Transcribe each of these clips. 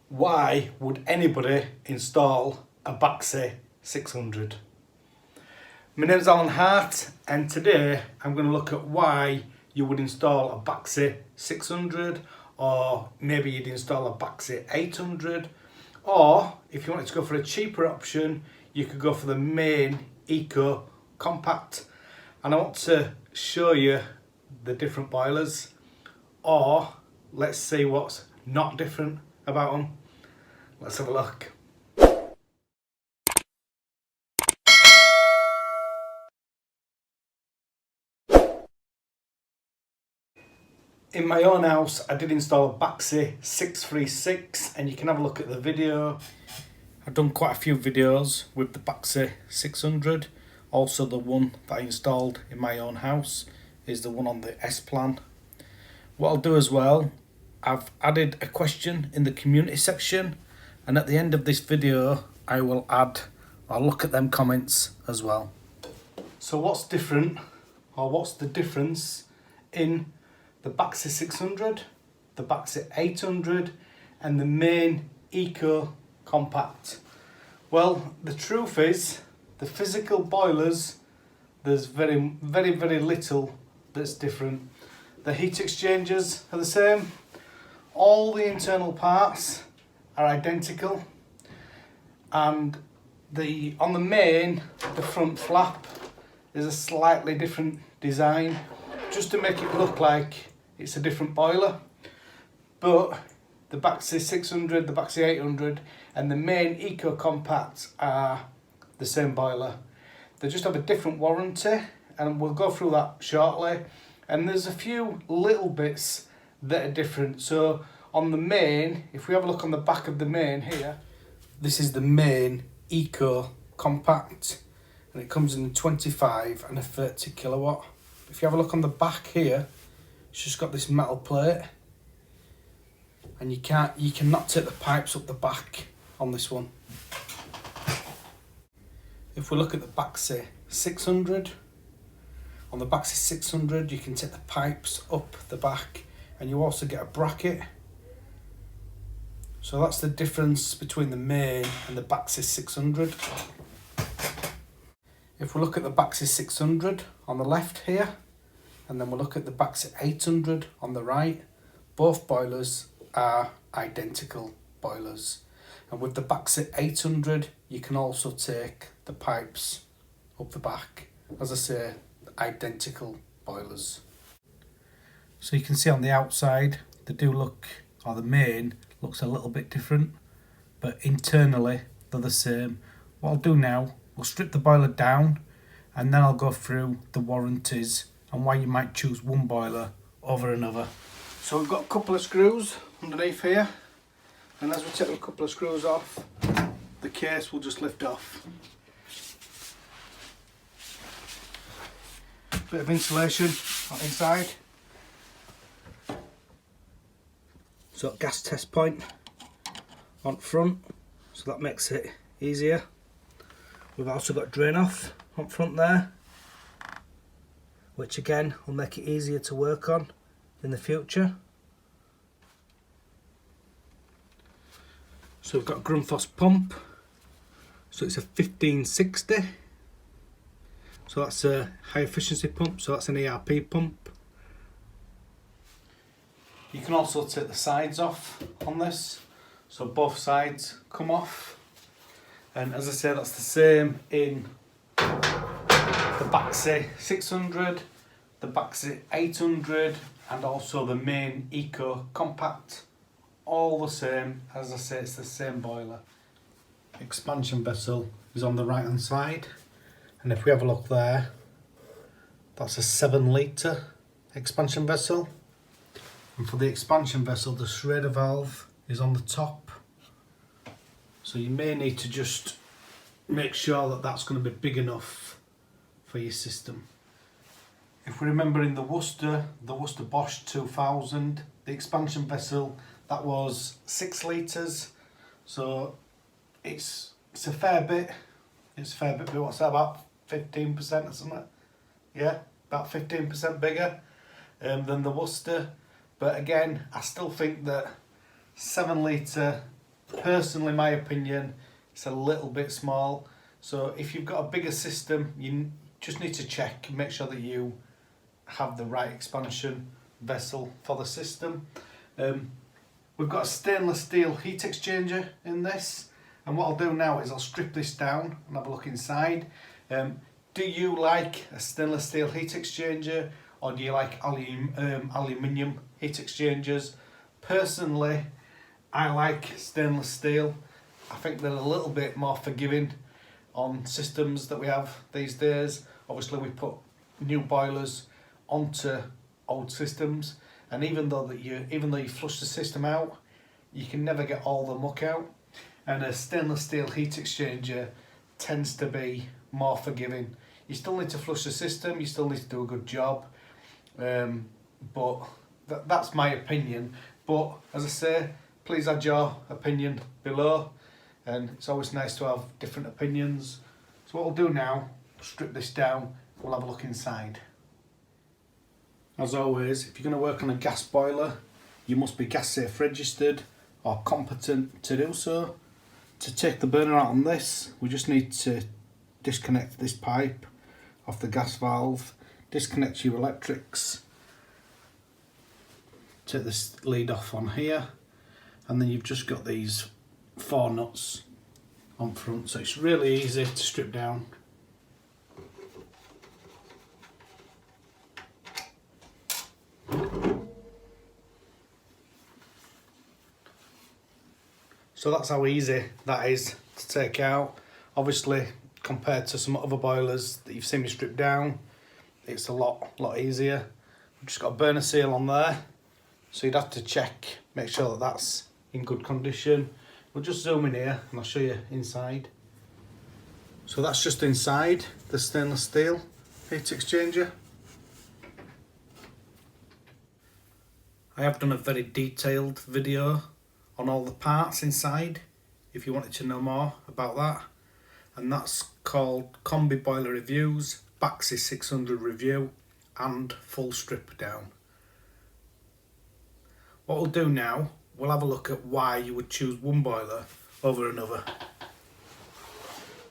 Why would anybody install a Baxi 600? My name's Alan Hart, and today I'm going to look at why you would install a Baxi 600, or maybe you'd install a Baxi 800, or if you wanted to go for a cheaper option, you could go for the main Eco Compact. And I want to show you the different boilers, or let's see what's not different about them. Let's have a look. In my own house, I did install a Baxi 636, and you can have a look at the video. I've done quite a few videos with the Baxi 600. Also, the one that I installed in my own house is the one on the S plan. What I'll do as well, I've added a question in the community section, and at the end of this video I'll look at them comments as well. So what's different, or what's the difference in the Baxi 600, the Baxi 800 and the main Eco Compact? Well, the truth is, the physical boilers, there's very little that's different. The heat exchangers are the same. All the internal parts are identical, and on the main, the front flap is a slightly different design, just to make it look like it's a different boiler. But the Baxi 600, the Baxi 800 and the main Eco Compact are the same boiler. They just have a different warranty, and we'll go through that shortly. And there's a few little bits that are different. So on the main, if we have a look on the back of the main here, this is the main Eco Compact, and it comes in a 25 and a 30 kilowatt. If you have a look on the back here, it's just got this metal plate, and you cannot take the pipes up the back on this one. If we look at the Baxi 600, on the Baxi 600 you can take the pipes up the back, and you also get a bracket. So that's the difference between the main and the Baxi 600. If we look at the Baxi 600 on the left here, and then we'll look at the Baxi 800 on the right, both boilers are identical boilers. And with the Baxi 800 you can also take the pipes up the back. As I say, identical boilers. So you can see on the outside they do look, or the main looks a little bit different, but internally they're the same. What I'll do now, we'll strip the boiler down, and then I'll go through the warranties and why you might choose one boiler over another. So we've got a couple of screws underneath here, and as we take a couple of screws off, the case will just lift off. Bit of insulation on inside. So gas test point on front, so that makes it easier. We've also got drain off on front there, which again will make it easier to work on in the future. So we've got Grundfos pump, so it's a 1560. So that's a high efficiency pump, so that's an ERP pump. You can also take the sides off on this, so both sides come off. And as I say, that's the same in the Baxi 600, the Baxi 800 and also the main Eco Compact. All the same, as I say, it's the same boiler. Expansion vessel is on the right hand side. And if we have a look there, that's a 7 litre expansion vessel. And for the expansion vessel, the Schrader valve is on the top. So you may need to just make sure that that's going to be big enough for your system. If we remember in the Worcester Bosch 2000, the expansion vessel, that was 6 litres. So it's a fair bit. It's a fair bit, but what's that, about 15% or something? Yeah, about 15% bigger than the Worcester. But again, I still think that 7 litre Personally, my opinion, it's a little bit small. So if you've got a bigger system, you just need to check, make sure that you have the right expansion vessel for the system. We've got a stainless steel heat exchanger in this, and what I'll do now is I'll strip this down and have a look inside. Do you like a stainless steel heat exchanger, or do you like aluminium heat exchangers? Personally, I like stainless steel. I think they're a little bit more forgiving on systems that we have these days. Obviously, we put new boilers onto old systems, and even though you flush the system out, you can never get all the muck out. And a stainless steel heat exchanger tends to be more forgiving. You still need to flush the system, you still need to do a good job, but that's my opinion. But as I say, please add your opinion below, and it's always nice to have different opinions. So what we'll do now, strip this down, we'll have a look inside. As always, if you're going to work on a gas boiler, you must be gas safe registered or competent to do so. To take the burner out on this, we just need to disconnect this pipe off the gas valve, disconnect your electrics, take this lead off on here, and then you've just got these 4 nuts on front, so it's really easy to strip down. So that's how easy that is to take out. Obviously, compared to some other boilers that you've seen me strip down, it's a lot easier. We've just got a burner seal on there, so you'd have to check, make sure that that's in good condition. We'll just zoom in here and I'll show you inside. So that's just inside the stainless steel heat exchanger. I have done a very detailed video on all the parts inside if you wanted to know more about that, and that's called Combi Boiler Reviews, Baxi 600 Review and Full Strip Down. What we'll do now, we'll have a look at why you would choose one boiler over another.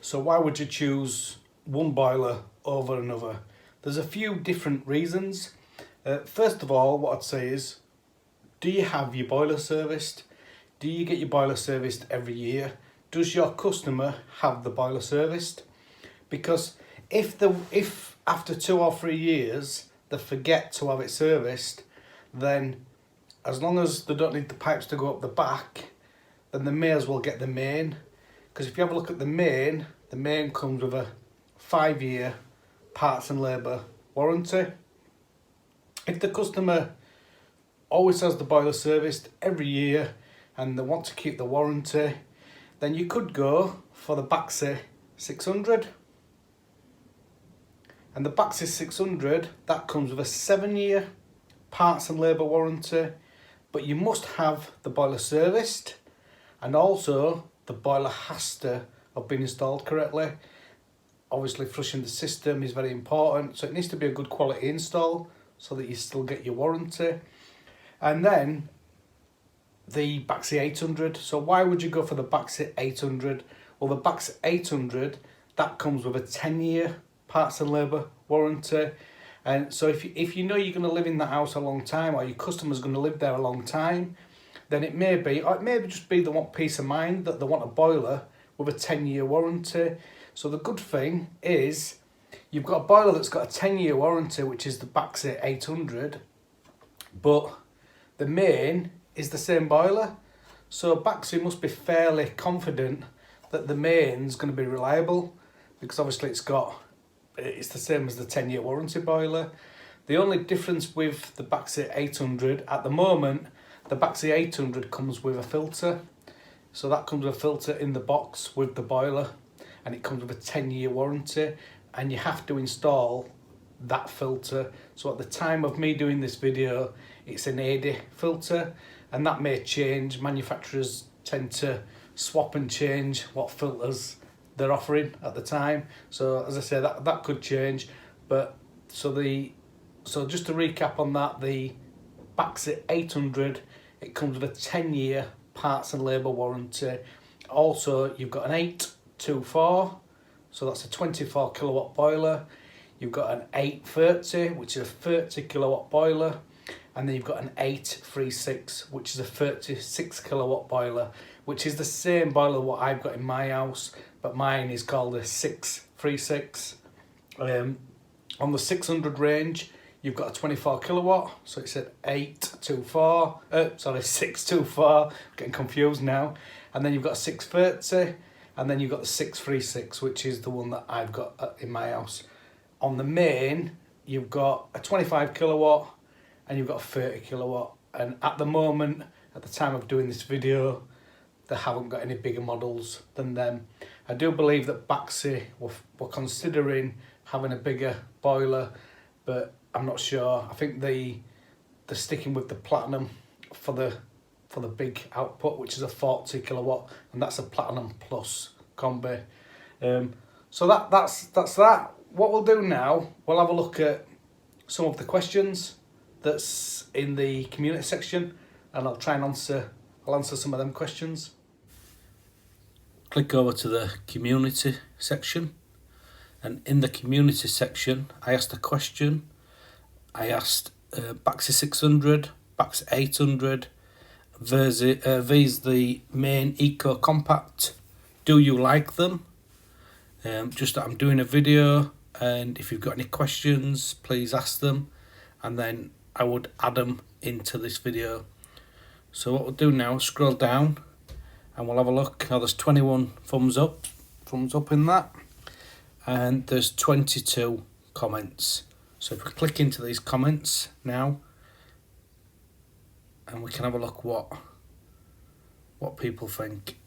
So why would you choose one boiler over another? There's a few different reasons. First of all, what I'd say is, do you have your boiler serviced? Do you get your boiler serviced every year? Does your customer have the boiler serviced? Because if after 2 or 3 years they forget to have it serviced, then as long as they don't need the pipes to go up the back, then they may as well get the main. Because if you have a look at the main comes with a 5-year parts and labour warranty. If the customer always has the boiler serviced every year and they want to keep the warranty, then you could go for the Baxi 600. And the Baxi 600, that comes with a 7-year parts and labour warranty, but you must have the boiler serviced, and also the boiler has to have been installed correctly. Obviously flushing the system is very important, so it needs to be a good quality install so that you still get your warranty. And then the Baxi 800. So why would you go for the Baxi 800? Well, the Baxi 800, that comes with a 10-year parts and labour warranty. And so if you know you're going to live in that house a long time, or your customer's going to live there a long time, then it may be, or it may just be they want peace of mind, that they want a boiler with a 10-year warranty. So the good thing is you've got a boiler that's got a 10-year warranty, which is the Baxi 800, but the main is the same boiler. So Baxi must be fairly confident that the main's going to be reliable, because obviously it's the same as the 10-year warranty boiler. The only difference with the Baxi 800 at the moment, the Baxi 800 comes with a filter. So that comes with a filter in the box with the boiler, and it comes with a 10-year warranty, and you have to install that filter. So at the time of me doing this video, it's an 80 filter, and that may change. Manufacturers tend to swap and change what filters they're offering at the time. So as I say, that could change. But so just to recap on that, the Baxi 800, it comes with a 10-year parts and labour warranty. Also, you've got an 824, so that's a 24 kilowatt boiler. You've got an 830, which is a 30 kilowatt boiler. And then you've got an 836, which is a 36 kilowatt boiler, which is the same boiler what I've got in my house, but mine is called a 636. On the 600 range, you've got a 24 kilowatt, so it's an 624, getting confused now. And then you've got a 630, and then you've got the 636, which is the one that I've got in my house. On the main, you've got a 25 kilowatt, and you've got a 30 kilowatt. And at the moment, at the time of doing this video, they haven't got any bigger models than them. I do believe that Baxi were considering having a bigger boiler, but I'm not sure. I think they're sticking with the Platinum for the big output, which is a 40 kilowatt, and that's a Platinum Plus Combi. So that's that. What we'll do now, we'll have a look at some of the questions that's in the community section, and I'll try and answer some of them questions. Click over to the community section, and in the community section I asked a question. I asked Baxi 600, Baxi 800, these the main Eco Compact. Do you like them? Just that I'm doing a video, and if you've got any questions, please ask them, and then I would add them into this video. So what we'll do now, scroll down, and we'll have a look. Now there's 21 thumbs up in that, and there's 22 comments. So if we click into these comments now, and we can have a look what people think.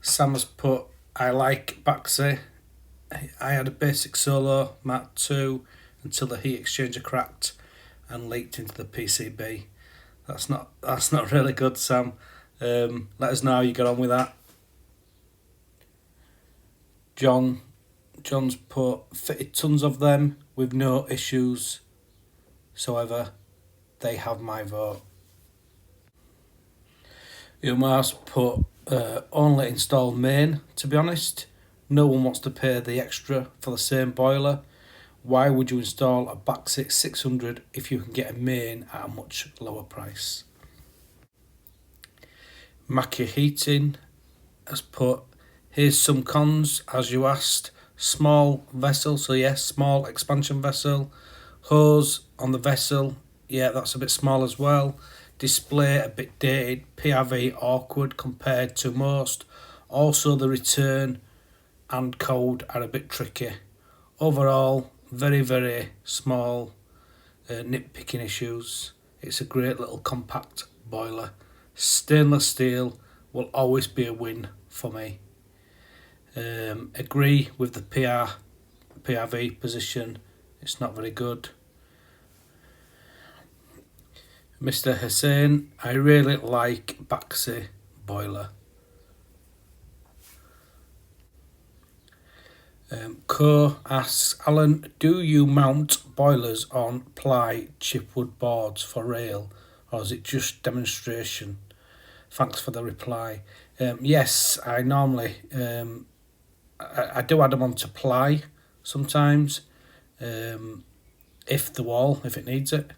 Sam has put, I like Baxi. I had a basic Solo Mark II until the heat exchanger cracked and leaked into the PCB. That's not really good, Sam. Let us know how you got on with that. John's put, fitted tons of them with no issues. However, they have my vote. Umar's put, only install main, to be honest. No one wants to pay the extra for the same boiler. Why would you install a Baxi 600 if you can get a main at a much lower price? Mackie Heating has put, here's some cons as you asked. Small vessel, so yes, small expansion vessel. Hose on the vessel, yeah, that's a bit small as well. Display a bit dated. PRV awkward compared to most. Also the return and code are a bit tricky. Overall, very, very small nitpicking issues. It's a great little compact boiler. Stainless steel will always be a win for me. Agree with the PRV position. It's not very good. Mr. Hussein, I really like Baxi boiler. Co asks, Alan, do you mount boilers on ply chipwood boards for rail, or is it just demonstration? Thanks for the reply. Yes, I normally I do add them onto ply sometimes, if it needs it.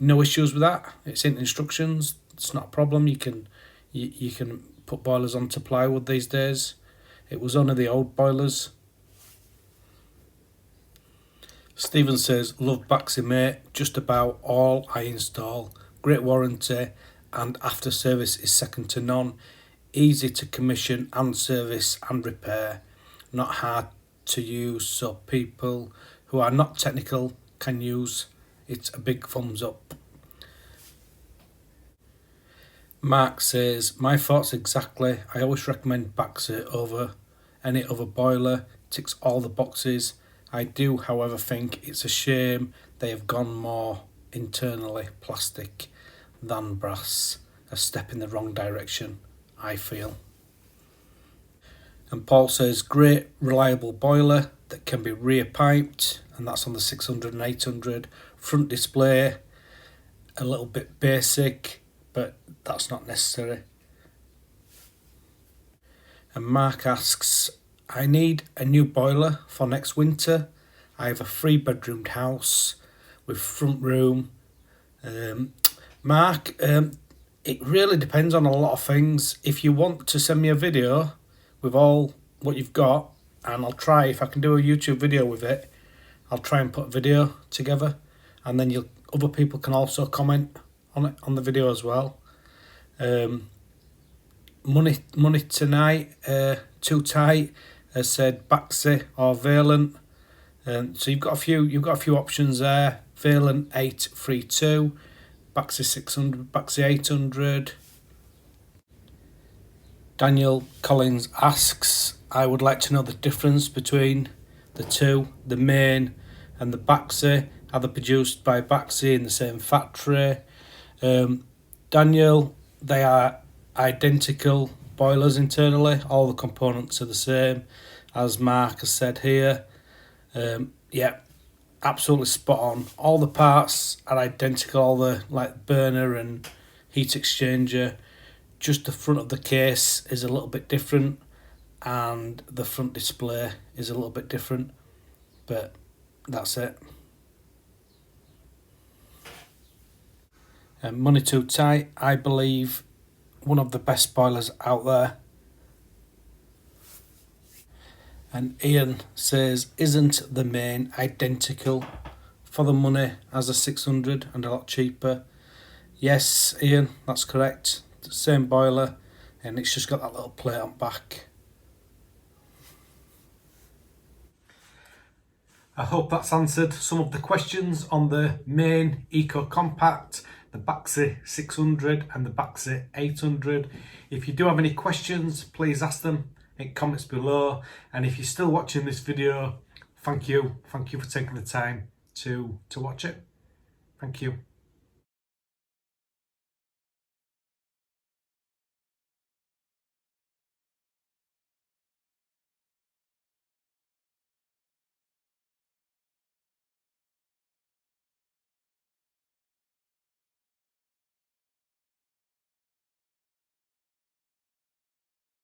No issues with that. It's in instructions. It's not a problem. You can put boilers onto plywood these days. It was only the old boilers. Stephen says, love Baxi mate, just about all I install. Great warranty and after service is second to none. Easy to commission and service and repair. Not hard to use, so people who are not technical can use. It's a big thumbs up. Mark says, my thoughts exactly. I always recommend Baxi over any other boiler. Ticks all the boxes. I do, however, think it's a shame they have gone more internally plastic than brass. A step in the wrong direction, I feel. And Paul says, great reliable boiler that can be rear piped, and that's on the 600 and 800. Front display a little bit basic, but that's not necessary. And Mark asks, I need a new boiler for next winter. I have a 3-bedroomed house with front room. Mark, it really depends on a lot of things. If you want to send me a video with all what you've got, and I'll try, if I can do a YouTube video with it, I'll try and put a video together, and then other people can also comment on it, on the video as well. Money tonight, too tight, has said Baxi or Valent. So you've got a few options there. Valent 832, Baxi 600, Baxi 800. Daniel Collins asks, I would like to know the difference between the two, the main and the Baxi. Are they produced by Baxi in the same factory? Daniel, they are identical boilers internally. All the components are the same, as Mark has said here. Yeah, absolutely spot on. All the parts are identical. All the burner and heat exchanger. Just the front of the case is a little bit different, and the front display is a little bit different, but that's it. Money Too Tight, I believe one of the best boilers out there. And Ian says, isn't the main identical for the money as a 600 and a lot cheaper? Yes, Ian, that's correct. Same boiler, and it's just got that little plate on back. I hope that's answered some of the questions on the main Eco Compact, the Baxi 600 and the Baxi 800. If you do have any questions, please ask them in comments below. And if you're still watching this video, thank you for taking the time to watch it. Thank you.